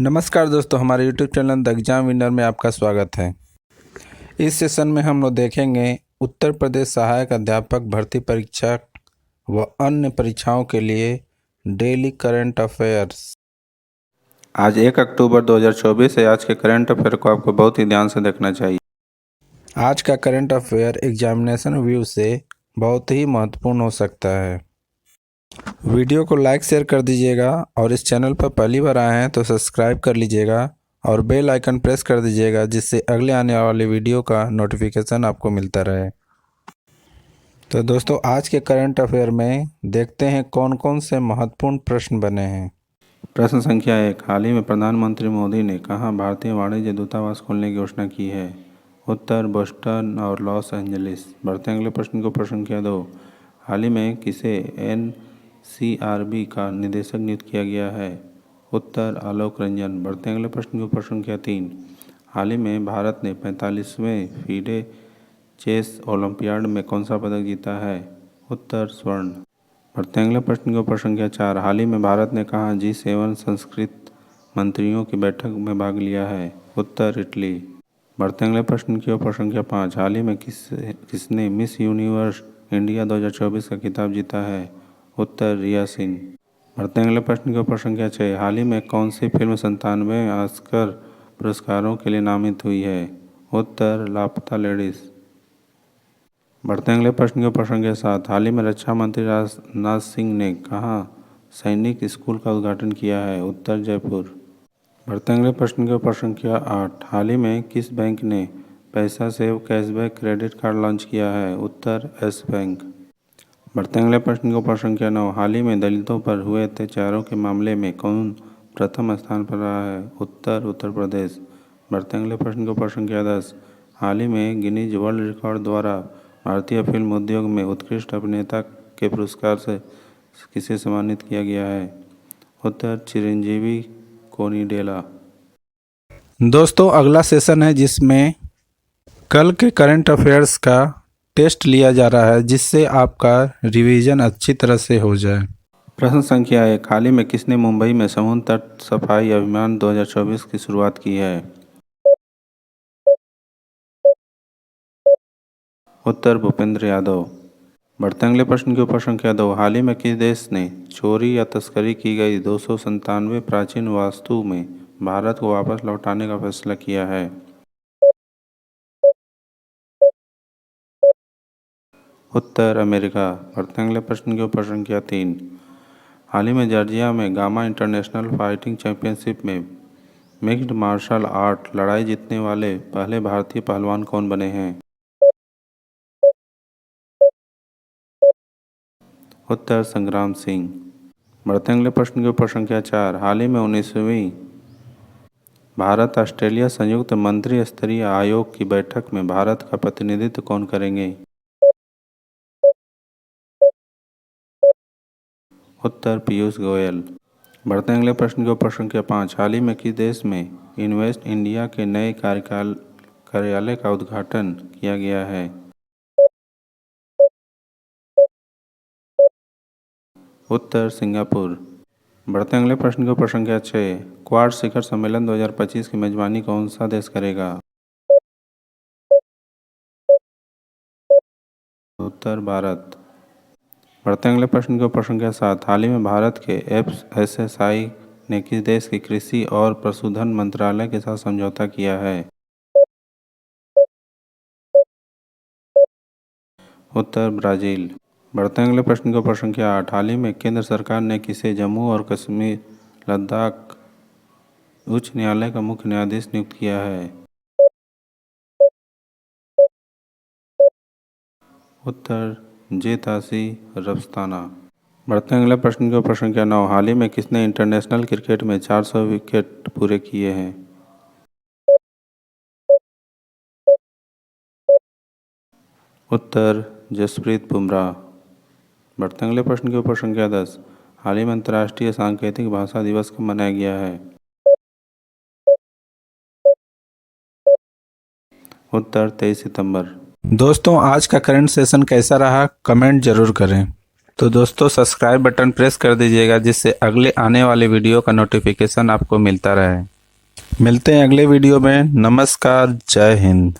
नमस्कार दोस्तों, हमारे YouTube channel the exam winner में आपका स्वागत है। इस सेशन में हम लोग देखेंगे उत्तर प्रदेश सहायक अध्यापक भर्ती परीक्षा व अन्य परीक्षाओं के लिए डेली करंट अफेयर्स। आज 1 अक्टूबर 2024 है। आज के करंट अफेयर को आपको बहुत ही ध्यान से देखना चाहिए। आज का करंट अफेयर एग्जामिनेशन व्यू से बहुत ही महत्वपूर्ण हो सकता है। वीडियो को लाइक शेयर कर दीजिएगा और इस चैनल पर पहली बार आए हैं तो सब्सक्राइब कर लीजिएगा और बेल आइकन प्रेस कर दीजिएगा, जिससे अगले आने वाले वीडियो का नोटिफिकेशन आपको मिलता रहे। तो दोस्तों, आज के करंट अफेयर में देखते हैं कौन कौन से महत्वपूर्ण प्रश्न बने हैं। प्रश्न संख्या 1। हाल ही में प्रधानमंत्री मोदी ने कहाँ भारतीय वाणिज्य दूतावास खोलने की घोषणा की है? उत्तर बोस्टन और लॉस एंजलिस। बढ़ते अगले प्रश्न को। प्रश्न संख्या 2। हाल ही में किसे NCRB का निदेशक नियुक्त किया गया है? उत्तर आलोक रंजन। बढ़ते अगले प्रश्न को। प्रश्न संख्या 3। हाल ही में भारत ने 45वें फीडे चेस ओलंपियाड में कौन सा पदक जीता है? उत्तर स्वर्ण। बढ़ते अगले प्रश्न को। प्रश्न संख्या 4। हाल ही में भारत ने कहाँ G7 संस्कृत मंत्रियों की बैठक में भाग लिया है? उत्तर इटली। बढ़ते अगले प्रश्न की ओर। प्रश्न संख्या 5। हाल ही में किसने मिस यूनिवर्स इंडिया 2024 का खिताब जीता है? उत्तर रिया सिंह। बढ़ते अगले प्रश्न की ओर। प्रश्न संख्या 6। हाल ही में कौन सी फिल्म 97 ऑस्कर पुरस्कारों के लिए नामित हुई है? उत्तर लापता लेडीज। बढ़ते अगले प्रश्न के। प्रश्न संख्या 7। हाल ही में रक्षा मंत्री राजनाथ सिंह ने कहाँ सैनिक स्कूल का उद्घाटन किया है? उत्तर जयपुर। बढ़ते अगले प्रश्न के। प्रश्न संख्या 8। हाल ही में किस बैंक ने पैसा save cashback credit card launch किया है? उत्तर एस बैंक। बढ़ते अगले प्रश्न को। प्रश्न संख्या 9। हाल ही में दलितों पर हुए अत्याचारों के मामले में कौन प्रथम स्थान पर रहा है? उत्तर प्रदेश। बढ़ते अगले प्रश्न को। प्रश्न संख्या 10। हाल ही में गिनीज वर्ल्ड रिकॉर्ड द्वारा भारतीय फिल्म उद्योग में उत्कृष्ट अभिनेता के पुरस्कार से किसे सम्मानित किया गया है? उत्तर चिरंजीवी कोनिडेला। दोस्तों, अगला सेशन है जिसमें कल के करंट अफेयर्स का टेस्ट लिया जा रहा है, जिससे आपका रिवीजन अच्छी तरह से हो जाए। प्रश्न संख्या 1। हाल ही में किसने मुंबई में समुद्र तट सफाई अभियान 2024 की शुरुआत की है? उत्तर भूपेंद्र यादव। बढ़ते अगले प्रश्न की। प्रश्न संख्या 2। हाल ही में किस देश ने चोरी या तस्करी की गई 297 प्राचीन वास्तु में भारत को वापस लौटाने का फैसला किया है? उत्तर अमेरिका। बढ़ते अगले प्रश्न की। प्रश्न संख्या 3। हाल ही में जॉर्जिया में गामा इंटरनेशनल फाइटिंग चैंपियनशिप में मिक्स्ड मार्शल आर्ट लड़ाई जीतने वाले पहले भारतीय पहलवान कौन बने हैं? उत्तर संग्राम सिंह। बढ़ते अगले प्रश्न की। प्रश्न संख्या 4। हाल ही में 19वीं भारत ऑस्ट्रेलिया संयुक्त मंत्री स्तरीय आयोग की बैठक में भारत का प्रतिनिधित्व कौन करेंगे? उत्तर पीयूष गोयल। बढ़ते अगले प्रश्न की। प्रश्न संख्या 5। हाल ही में किस देश में इन्वेस्ट इंडिया के नए कार्यालय का उद्घाटन किया गया है? उत्तर सिंगापुर। बढ़ते अगले प्रश्न की। प्रश्न संख्या 6। क्वाड शिखर सम्मेलन 2025 की मेजबानी कौन सा देश करेगा? उत्तर भारत। बढ़ते अगले प्रश्न की। प्रश्न संख्या 7। हाल ही में भारत के FSSAI ने किस देश के कृषि और पशुधन मंत्रालय के साथ समझौता किया है? उत्तर ब्राजील। बढ़ते अगले प्रश्न की। प्रश्न संख्या 8। हाल ही में केंद्र सरकार ने किसे जम्मू और कश्मीर लद्दाख उच्च न्यायालय का मुख्य न्यायाधीश नियुक्त किया है? उत्तर जेतासी रब्स्ताना। बढ़ते अगले प्रश्न की। प्रश्न संख्या 9। हाल ही में किसने इंटरनेशनल क्रिकेट में 400 विकेट पूरे किए हैं? उत्तर जसप्रीत बुमराह। बढ़ते अगले प्रश्न की। प्रश्न संख्या 10। हाल ही में अंतर्राष्ट्रीय सांकेतिक भाषा दिवस कब मनाया गया है? उत्तर 23 सितंबर। दोस्तों, आज का करंट सेशन कैसा रहा कमेंट जरूर करें। तो दोस्तों सब्सक्राइब बटन प्रेस कर दीजिएगा जिससे अगले आने वाले वीडियो का नोटिफिकेशन आपको मिलता रहे। मिलते हैं अगले वीडियो में। नमस्कार, जय हिंद।